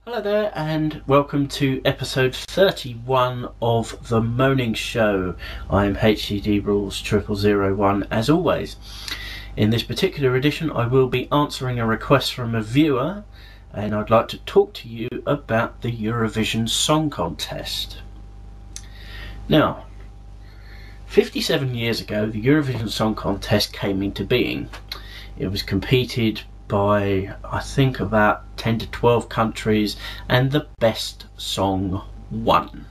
Hello there and welcome to episode 31 of The Moaning Show. I am HCD Rules 0001 as always. In this particular edition I will be answering a request from a viewer and I'd like to talk to you about the Eurovision Song Contest. Now, 57 years ago the Eurovision Song Contest came into being. It was competed by I think about 10 to 12 countries and the best song won.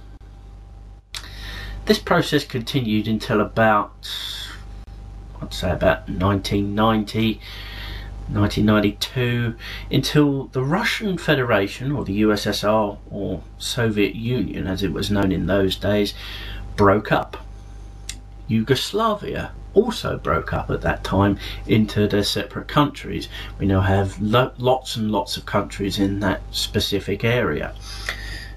This process continued until about, I'd say about 1990, 1992, until the Russian Federation, or the USSR, or Soviet Union as it was known in those days, broke up. Yugoslavia also broke up at that time into their separate countries. We now have lots and lots of countries in that specific area.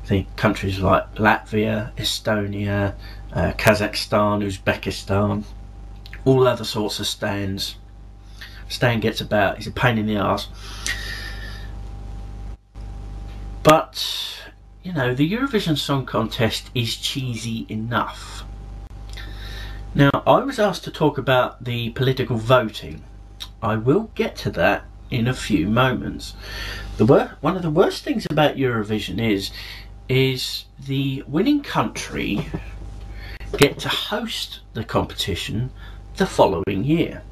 Think countries like Latvia, Estonia, Kazakhstan, Uzbekistan, all other sorts of stands. Stan gets about, he's a pain in the arse. But, you know, the Eurovision Song Contest is cheesy enough. Now, I was asked to talk about the political voting. I will get to that in a few moments. One of the worst things about Eurovision is the winning country get to host the competition the following year.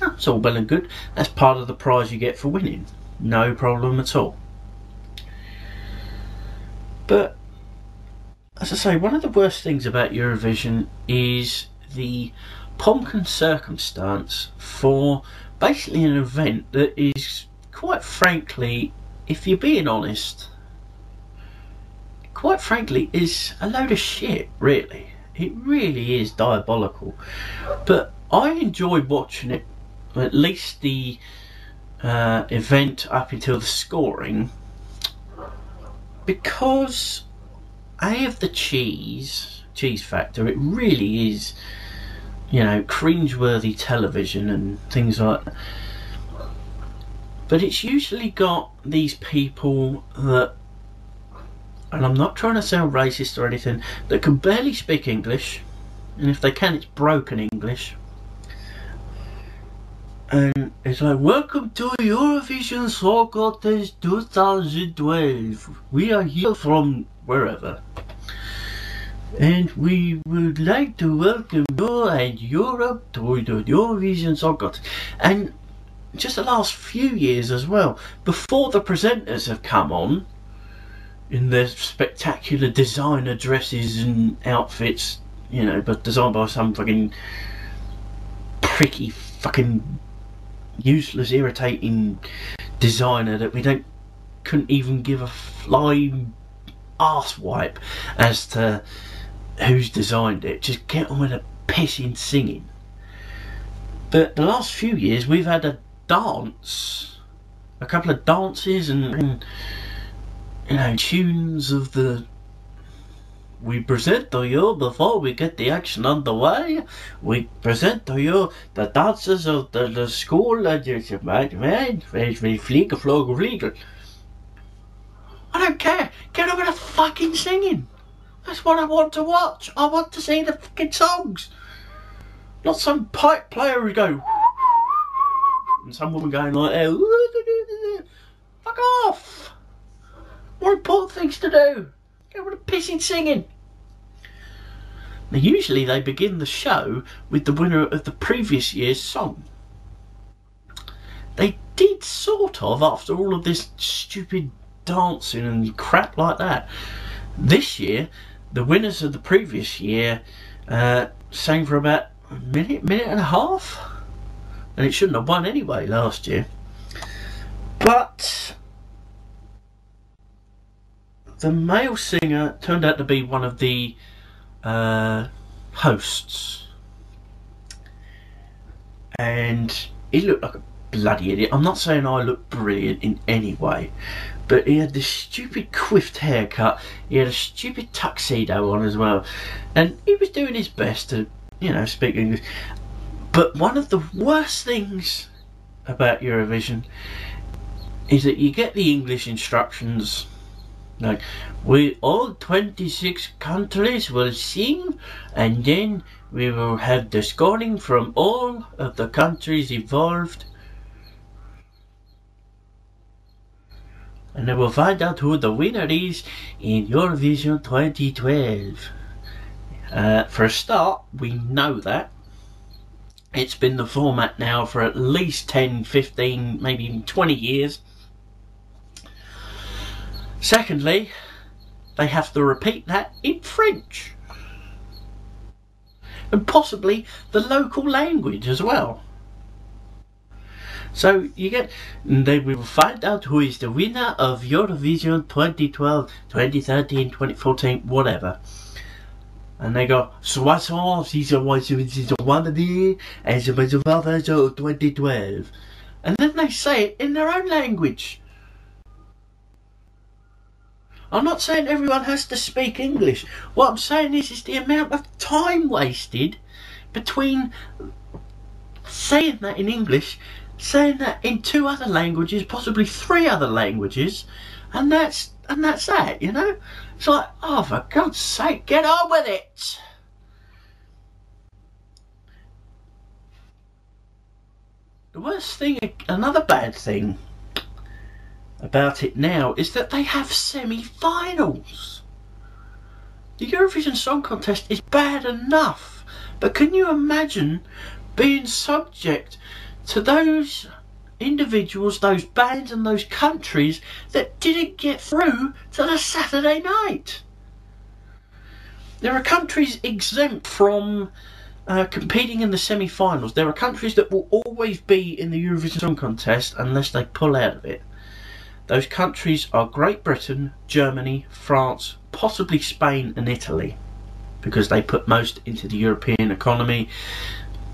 That's all well and good. That's part of the prize you get for winning. No problem at all. But, as I say, one of the worst things about Eurovision is the pomp and circumstance for basically an event that is, quite frankly, if you're being honest, quite frankly is a load of shit, really. It really is diabolical. But I enjoyed watching it, at least the event up until the scoring, because of the cheese factor. It really is, you know, cringeworthy television and things like that. But it's usually got these people that, and I'm not trying to sound racist or anything, that can barely speak English, and if they can, it's broken English. And it's like, welcome to Eurovision Song Contest 2012. We are here from wherever. And we would like to welcome you and Europe to the Eurovision Song Contest. And just the last few years as well, before the presenters have come on in their spectacular designer dresses and outfits, you know, but designed by some fucking pricky, fucking useless, irritating designer that we couldn't even give a flying arse wipe as to who's designed it. Just get on with the pissing singing. But the last few years we've had a couple of dances and you know, tunes of the we present to you, before we get the action underway, we present to you the dances of the school and fliegen. I don't care. Get on with the fucking singing. That's what I want to watch. I want to see the fucking songs. Not some pipe player who go and some woman going like, fuck off. More important things to do. Get with the pissing singing. Now usually they begin the show with the winner of the previous year's song. They did sort of after all of this stupid dancing and crap like that. This year the winners of the previous year sang for about a minute and a half, and it shouldn't have won anyway last year. But the male singer turned out to be one of the hosts, and he looked like a bloody idiot. I'm not saying I look brilliant in any way, but he had this stupid quiffed haircut, he had a stupid tuxedo on as well, and he was doing his best to, you know, speak English. But one of the worst things about Eurovision is that you get the English instructions Like, we all 26 countries will sing, and then we will have the scoring from all of the countries involved. And then we'll find out who the winner is in Eurovision 2012. For a start, we know that. It's been the format now for at least 10, 15, maybe even 20 years. Secondly, they have to repeat that in French. And possibly the local language as well. So you get, they will find out who is the winner of Eurovision 2012, 2013, 2014, whatever. And they go, 2012. And then they say it in their own language. I'm not saying everyone has to speak English. What I'm saying is the amount of time wasted between saying that in English, saying that in 2 other languages, possibly 3 other languages, and that's that, you know? It's like, oh, for God's sake, get on with it! The worst thing, another bad thing about it now is that they have semi-finals. The Eurovision Song Contest is bad enough, but can you imagine being subject to those individuals, those bands and those countries that didn't get through to the Saturday night? There are countries exempt from competing in the semi-finals. There are countries that will always be in the Eurovision Song Contest unless they pull out of it. Those countries are Great Britain, Germany, France, possibly Spain and Italy, because they put most into the European economy,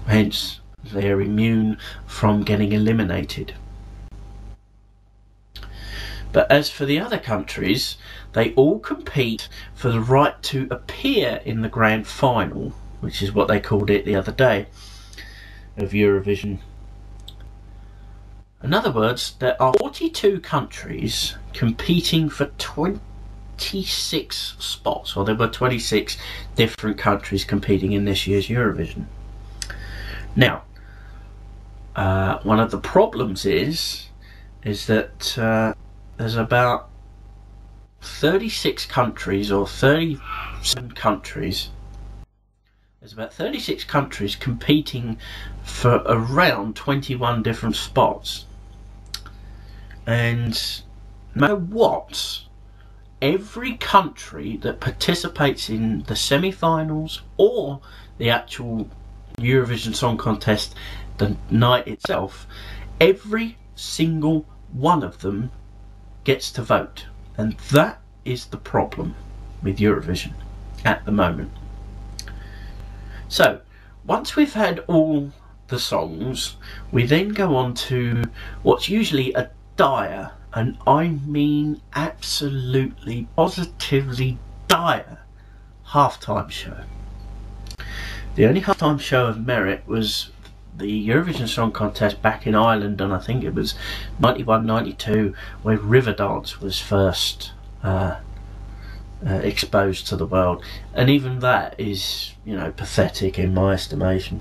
hence they're immune from getting eliminated. But as for the other countries, they all compete for the right to appear in the grand final, which is what they called it the other day, of Eurovision. In other words, there are 42 countries competing for 26 spots, or there were 26 different countries competing in this year's Eurovision. Now, one of the problems is that there's about 36 countries, or 37 countries. There's about 36 countries competing for around 21 different spots. And no matter what, every country that participates in the semi-finals or the actual Eurovision Song Contest, the night itself, every single one of them gets to vote. And that is the problem with Eurovision at the moment. So, once we've had all the songs, we then go on to what's usually a dire, and I mean absolutely, positively dire, halftime show. The only halftime show of merit was the Eurovision Song Contest back in Ireland, and I think it was 91-92, where Riverdance was first exposed to the world, and even that is, you know, pathetic in my estimation.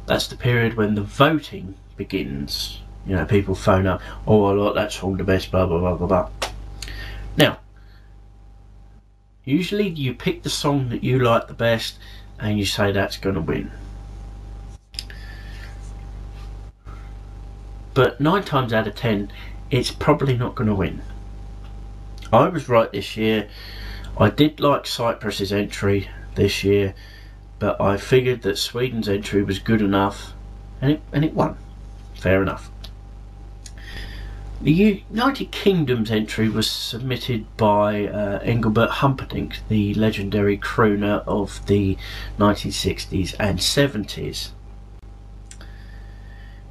That's the period when the voting begins. You know, people phone up, oh, I like that song the best, blah blah blah blah blah. Now, usually you pick the song that you like the best and you say that's going to win. But 9 times out of 10, it's probably not going to win. I was right this year. I did like Cyprus's entry this year, but I figured that Sweden's entry was good enough, and it won. Fair enough. The United Kingdom's entry was submitted by Engelbert Humperdinck, the legendary crooner of the 1960s and 70s.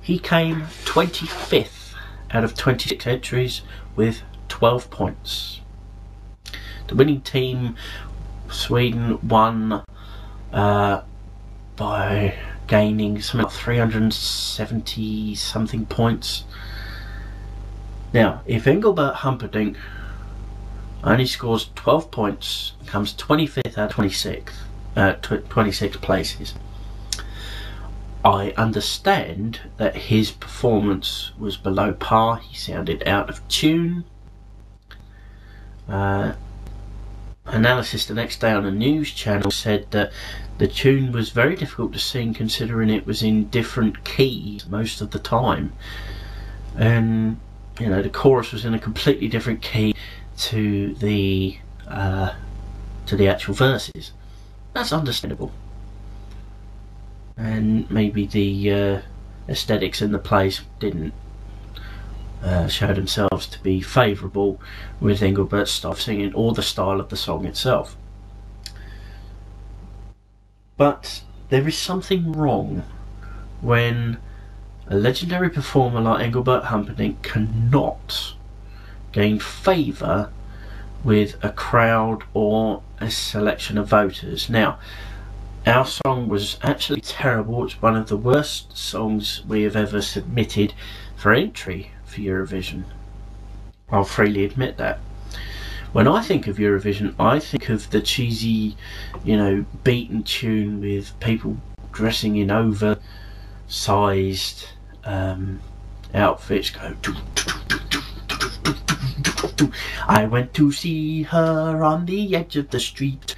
He came 25th out of 26 entries with 12 points. The winning team, Sweden, won by gaining something like 370 something points. Now, if Engelbert Humperdinck only scores 12 points, comes 25th out of 26 places, I understand that his performance was below par. He sounded out of tune. Analysis the next day on a news channel said that the tune was very difficult to sing, considering it was in different keys most of the time, and you know, the chorus was in a completely different key to the actual verses. That's understandable, and maybe the aesthetics in the place didn't show themselves to be favourable with Engelbert's style of singing or the style of the song itself. But there is something wrong when a legendary performer like Engelbert Humperdinck cannot gain favour with a crowd or a selection of voters. Now, our song was absolutely terrible. It's one of the worst songs we have ever submitted for entry for Eurovision. I'll freely admit that. When I think of Eurovision, I think of the cheesy, you know, beaten tune with people dressing in oversized outfits. Go. I went to see her on the edge of the street,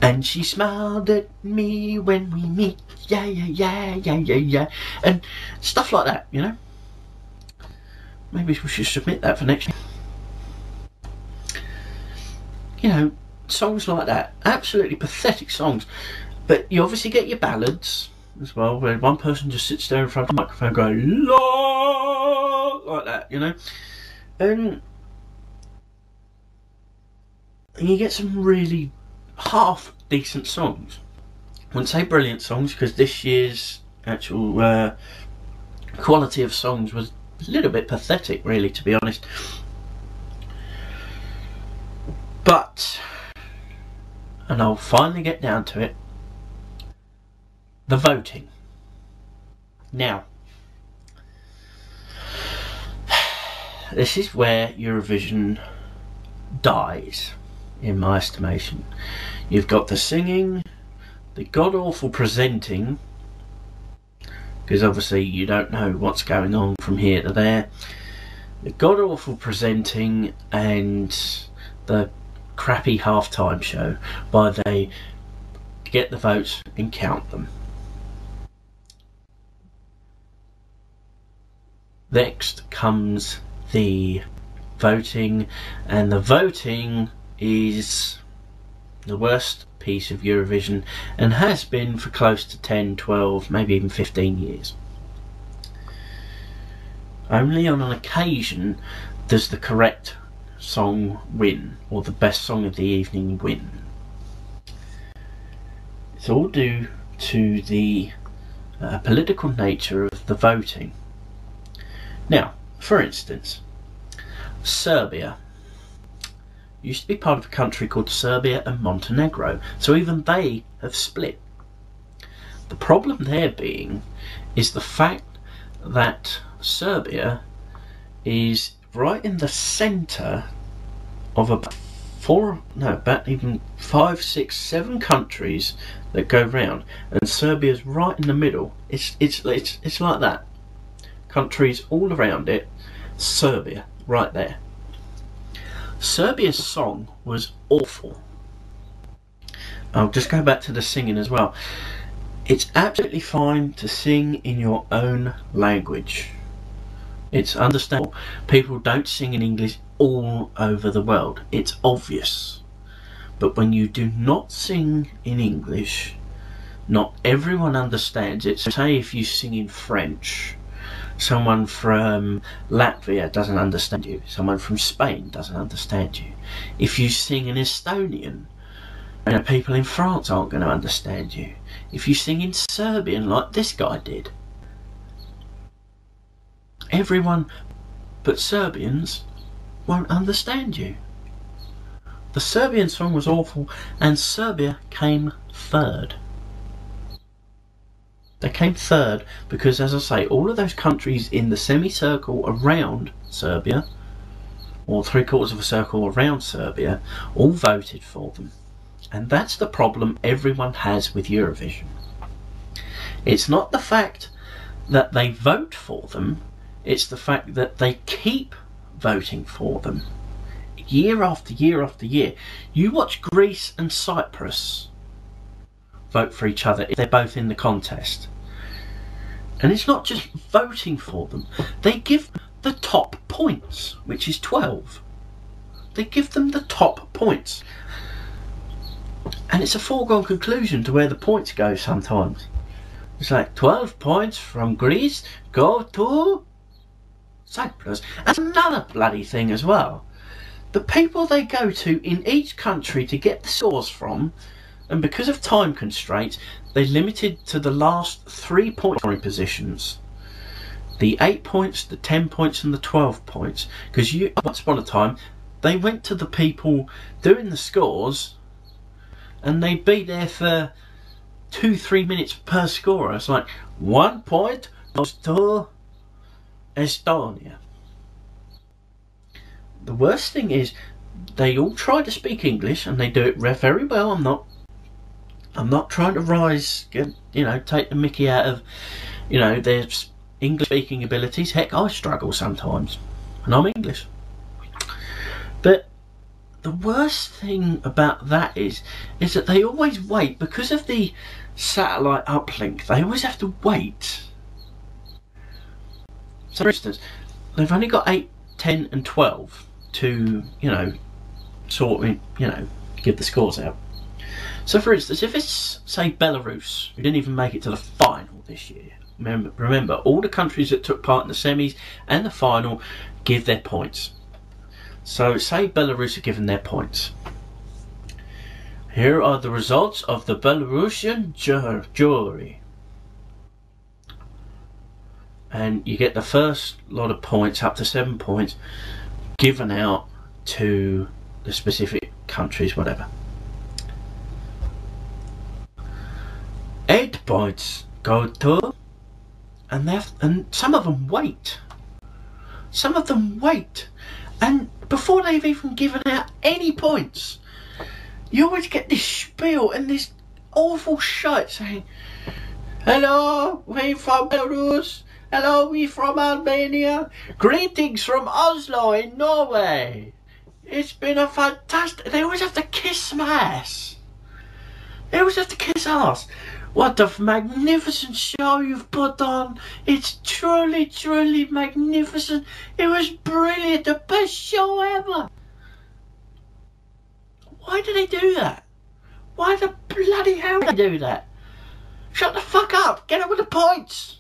and she smiled at me when we meet. Yeah, yeah, yeah, yeah, yeah, yeah, and stuff like that. You know. Maybe we should submit that for next year. You know, songs like that, absolutely pathetic songs. But you obviously get your ballads as well, where one person just sits there in front of the microphone going la like that, you know. And you get some really half decent songs. I wouldn't say brilliant songs, because this year's actual quality of songs was a little bit pathetic, really, to be honest. But, and I'll finally get down to it, the voting. Now, this is where Eurovision dies, in my estimation. You've got the singing, the god-awful presenting, because obviously you don't know what's going on from here to there, the god-awful presenting, and the crappy half-time show by they get the votes and count them. Next comes the voting, and the voting is the worst piece of Eurovision, and has been for close to 10, 12, maybe even 15 years. Only on an occasion does the correct song win, or the best song of the evening win. It's all due to the political nature of the voting. Now, for instance, Serbia used to be part of a country called Serbia and Montenegro, so even they have split. The problem there being is the fact that Serbia is right in the centre of about even 5, 6, 7 countries that go round, and Serbia's right in the middle. It's like that. Countries all around it, Serbia right there. Serbia's song was awful. I'll just go back to the singing as well. It's absolutely fine to sing in your own language. It's understandable. People don't sing in English all over the world. It's obvious. But when you do not sing in English, not everyone understands it. So say if you sing in French, someone from Latvia doesn't understand you. Someone from Spain doesn't understand you. If you sing in Estonian, people in France aren't going to understand you. If you sing in Serbian like this guy did, everyone but Serbians won't understand you. The Serbian song was awful, and Serbia came third. They came third because, as I say, all of those countries in the semicircle around Serbia or 3/4 of a circle around Serbia, all voted for them. And that's the problem everyone has with Eurovision. It's not the fact that they vote for them, it's the fact that they keep voting for them. Year after year after year. You watch Greece and Cyprus vote for each other if they're both in the contest. And it's not just voting for them. They give the top points, which is 12. They give them the top points. And it's a foregone conclusion to where the points go sometimes. It's like 12 points from Greece go to Cyprus. That's another bloody thing as well. The people they go to in each country to get the scores from, and because of time constraints, they're limited to the last 3 point scoring positions. The 8 points, the 10 points and the 12 points. Because once upon a time, they went to the people doing the scores and they'd be there for 2-3 minutes per scorer. It's like 1 point goes to Estonia. The worst thing is they all try to speak English and they do it very well. I'm not trying to take the mickey out of, their English speaking abilities. Heck, I struggle sometimes, and I'm English. But the worst thing about that is that they always wait, because of the satellite uplink, they always have to wait. So for instance, they've only got 8, 10 and 12 to, give the scores out. So for instance, if it's, say, Belarus, who didn't even make it to the final this year, remember all the countries that took part in the semis and the final give their points. So say Belarus are given their points. Here are the results of the Belarusian jury. And you get the first lot of points, up to 7 points, given out to the specific countries, whatever. 8 points go to, and some of them wait. Some of them wait, and before they've even given out any points, you always get this spiel and this awful shite saying, "Hello, we from Belarus. Hello, we from Albania. Greetings from Oslo in Norway. It's been a fantastic..." They always have to kiss some ass. They always have to kiss ass. "What a magnificent show you've put on. It's truly, truly magnificent. It was brilliant. The best show ever." Why do they do that? Why the bloody hell do they do that? Shut the fuck up. Get on with the points.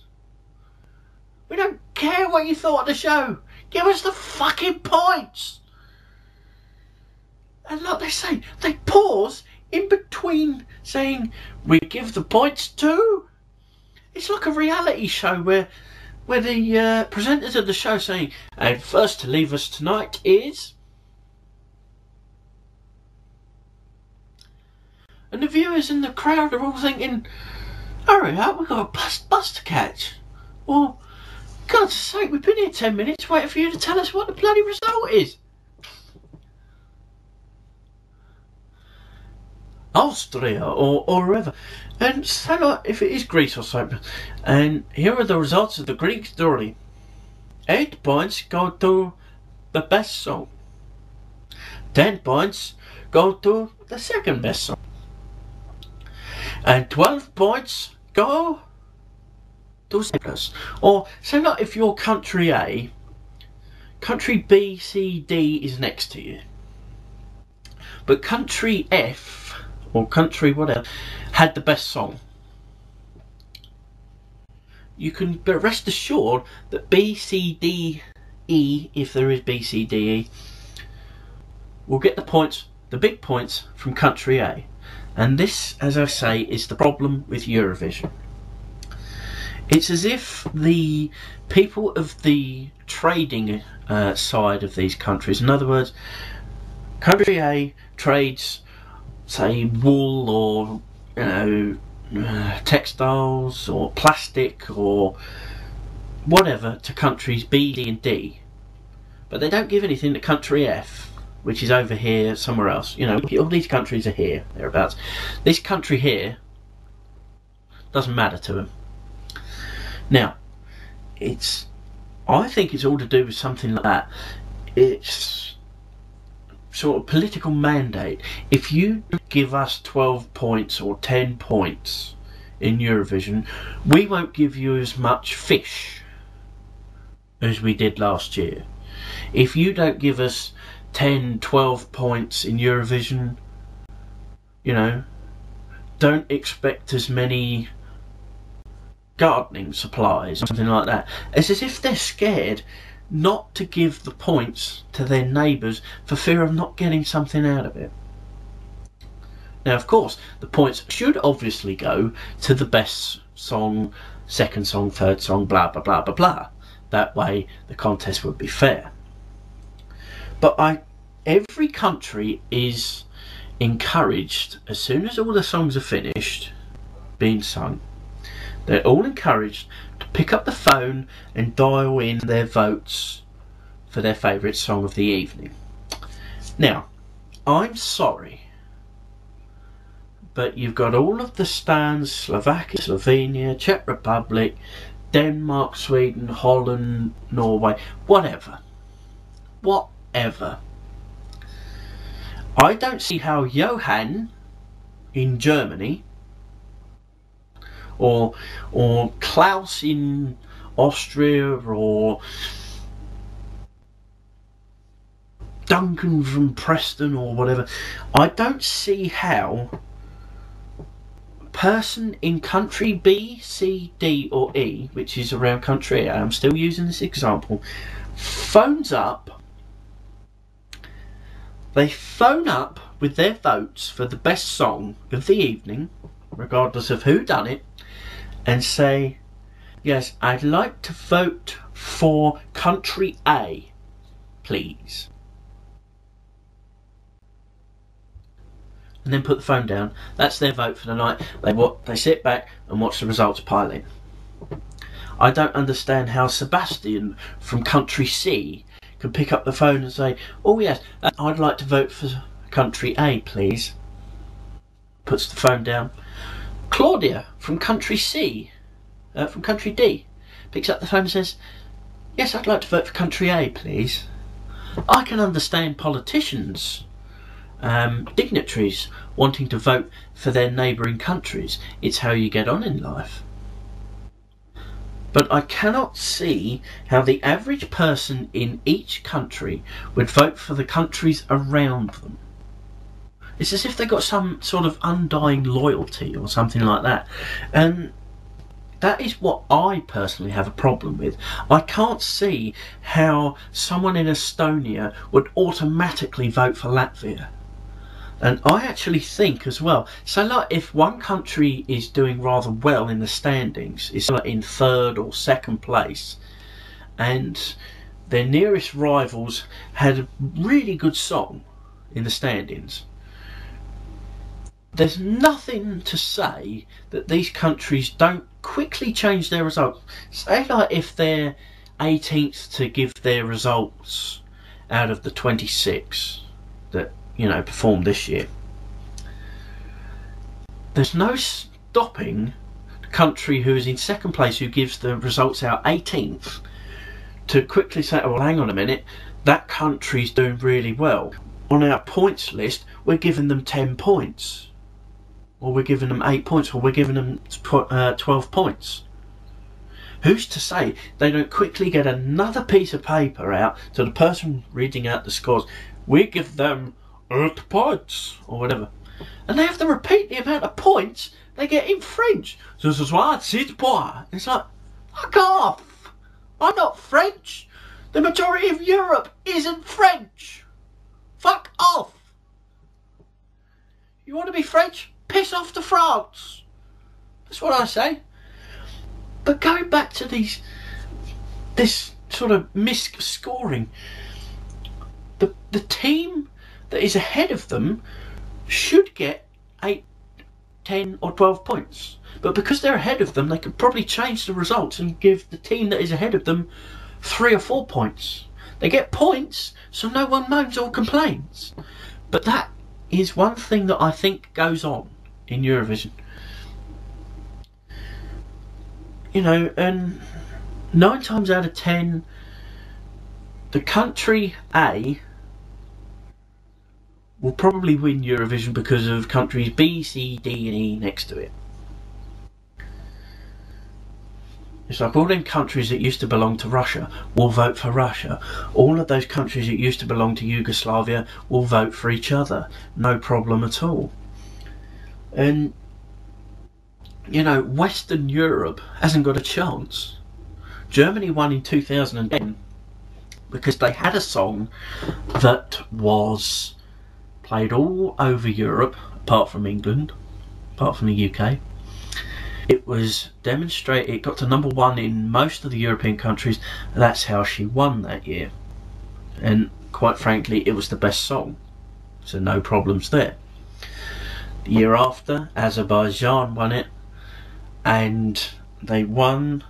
We don't care what you thought of the show. Give us the fucking points. And like they say, they pause in between saying, "We give the points to..." It's like a reality show where the presenters of the show saying, "And first to leave us tonight is..." And the viewers in the crowd are all thinking, "Hurry up, we've got a bus to catch." Or, "God's sake, we've been here 10 minutes waiting for you to tell us what the bloody result is." Austria or wherever. And so like, if it is Greece or Cyprus, and here are the results of the Greek jury. 8 points go to the best song. 10 points go to the second best song. And 12 points go to Cyprus. Or so like if you're country A, country B, C, D is next to you. But country F, or country whatever, had the best song. You can be rest assured that B, C, D, E, if there is B, C, D, E, will get the points, the big points from country A. And this, as I say, is the problem with Eurovision. It's as if the people of the trading side of these countries, in other words, country A trades, say, wool or textiles or plastic or whatever to countries B, D and D. but they don't give anything to country F, which is over here somewhere else. You know, all these countries are here, thereabouts. This country here doesn't matter to them. Now, I think it's all to do with something like that. It's sort of political mandate. If you give us 12 points or 10 points in Eurovision, we won't give you as much fish as we did last year. If you don't give us 10, 12 points in Eurovision, you know, don't expect as many gardening supplies, something like that. It's as if they're scared not to give the points to their neighbours for fear of not getting something out of it. Now, of course, the points should obviously go to the best song, second song, third song, blah, blah, blah, blah, blah. That way the contest would be fair. But every country is encouraged, as soon as all the songs are finished being sung, they're all encouraged to pick up the phone and dial in their votes for their favourite song of the evening. Now, I'm sorry, but you've got all of the stands, Slovakia, Slovenia, Czech Republic, Denmark, Sweden, Holland, Norway, whatever. I don't see how Johann in Germany or Klaus in Austria or Duncan from Preston or whatever, I don't see how a person in country B, C, D or E, which is around country A, I'm still using this example, phones up, they phone up with their votes for the best song of the evening, regardless of who done it, and say, yes, I'd like to vote for country A, please. And then put the phone down. That's their vote for the night. They sit back and watch the results pile in. I don't understand how Sebastian from country C can pick up the phone and say, oh yes, I'd like to vote for country A, please. Puts the phone down. Claudia from country C, from country D, picks up the phone and says, yes, I'd like to vote for country A, please. I can understand politicians, dignitaries wanting to vote for their neighbouring countries. It's how you get on in life. But I cannot see how the average person in each country would vote for the countries around them. It's as if they got some sort of undying loyalty or something like that. And that is what I personally have a problem with. I can't see how someone in Estonia would automatically vote for Latvia. And I actually think as well, so like if one country is doing rather well in the standings, it's like in third or second place, and their nearest rivals had a really good song in the standings, there's nothing to say that these countries don't quickly change their results. Say like if they're 18th to give their results out of the 26 that, you know, performed this year, there's no stopping the country who is in second place, who gives the results out 18th, to quickly say, oh well, hang on a minute, that country's doing really well. On our points list, we're giving them 10 points. Or we're giving them 8 points, or we're giving them 12 points. Who's to say they don't quickly get another piece of paper out to the person reading out the scores? We give them 8 points, or whatever. And they have to repeat the amount of points they get in French. This is what c'est bois. It's like, fuck off! I'm not French. The majority of Europe isn't French. Fuck off! You want to be French? Piss off to France. That's what I say. But going back to this sort of mis-scoring, the team that is ahead of them should get 8, 10 or 12 points. But because they're ahead of them, they could probably change the results and give the team that is ahead of them 3 or 4 points. They get points, so no one moans or complains. But that is one thing that I think goes on in Eurovision. You know, and 9 times out of 10, the country A will probably win Eurovision because of countries B, C, D and E next to it. It's like all them countries that used to belong to Russia will vote for Russia. All of those countries that used to belong to Yugoslavia will vote for each other. No problem at all. And, you know, Western Europe hasn't got a chance. Germany won in 2010 because they had a song that was played all over Europe, apart from England, apart from the UK. It was demonstrated, it got to #1 in most of the European countries. That's how she won that year. And quite frankly, it was the best song. So no problems there. The year after, Azerbaijan won it. And they won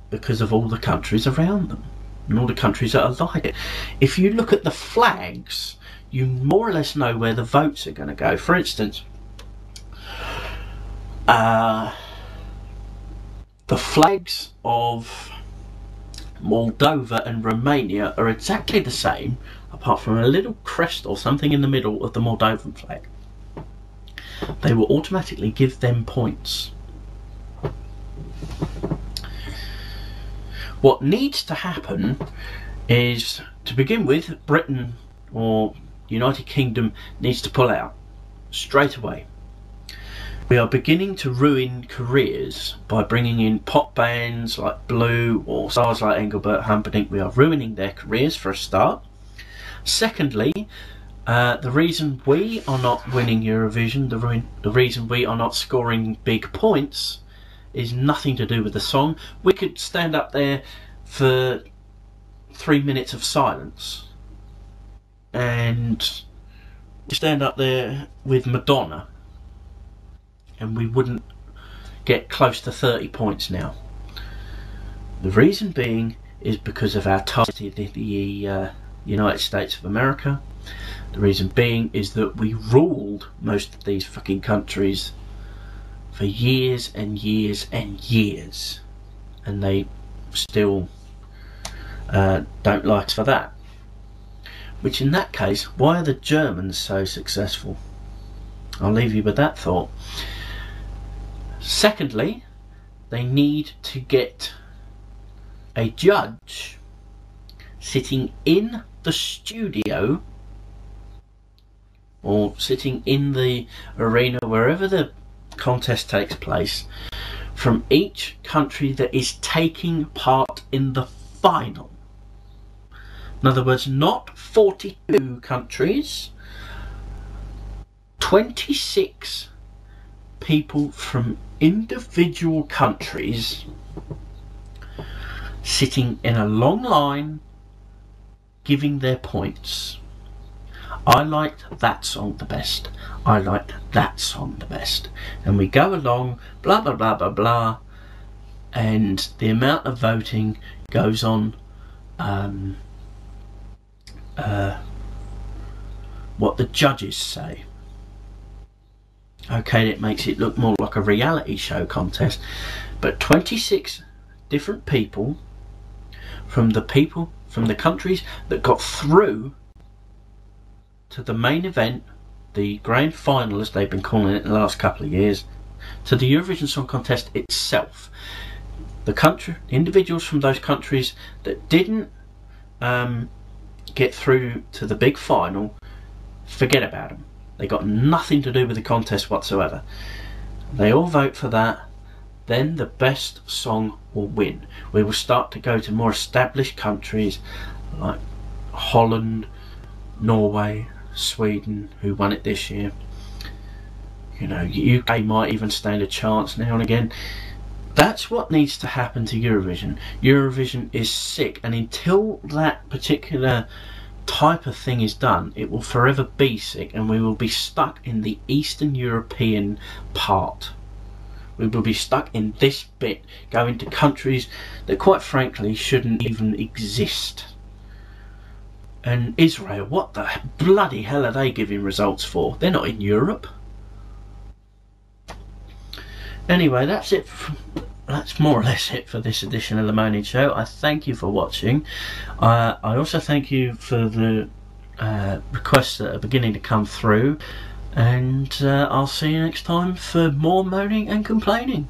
because of all the countries around them. And all the countries that are like it. If you look at the flags, you more or less know where the votes are going to go. For instance, the flags of Moldova and Romania are exactly the same, apart from a little crest or something in the middle of the Moldovan flag. They will automatically give them points. What needs to happen is, to begin with, Britain or United Kingdom needs to pull out straight away. We are beginning to ruin careers by bringing in pop bands like Blue or stars like Engelbert Humperdinck. We are ruining their careers for a start. Secondly, the reason we are not winning Eurovision, the reason we are not scoring big points, is nothing to do with the song. We could stand up there for 3 minutes of silence and stand up there with Madonna, and we wouldn't get close to 30 points now. The reason being is because of our ties to the United States of America. The reason being is that we ruled most of these fucking countries for years and years and years, and they still don't like us for that. Which in that case, why are the Germans so successful? I'll leave you with that thought. Secondly, they need to get a judge sitting in the studio or sitting in the arena, wherever the contest takes place, from each country that is taking part in the final. In other words, not 42 countries, 26 people from individual countries sitting in a long line giving their points. I liked that song the best. I liked that song the best. And we go along, blah blah blah blah blah, and the amount of voting goes on what the judges say. Okay, it makes it look more like a reality show contest, but 26 different people from the countries that got through to the main event, the grand final as they've been calling it in the last couple of years, to the Eurovision Song Contest itself. The individuals from those countries that didn't get through to the big final, forget about them. They got nothing to do with the contest whatsoever. They all vote for that. Then the best song will win. We will start to go to more established countries like Holland, Norway, Sweden, who won it this year. You know, UK might even stand a chance now and again. That's what needs to happen to Eurovision. Eurovision is sick, and until that particular type of thing is done, it will forever be sick, and we will be stuck in the Eastern European part. We will be stuck in this bit, going to countries that quite frankly shouldn't even exist. And Israel, what the bloody hell are they giving results for? They're not in Europe. Anyway, that's it. That's more or less it for this edition of The Moaning Show. I thank you for watching. I also thank you for the requests that are beginning to come through. And I'll see you next time for more moaning and complaining.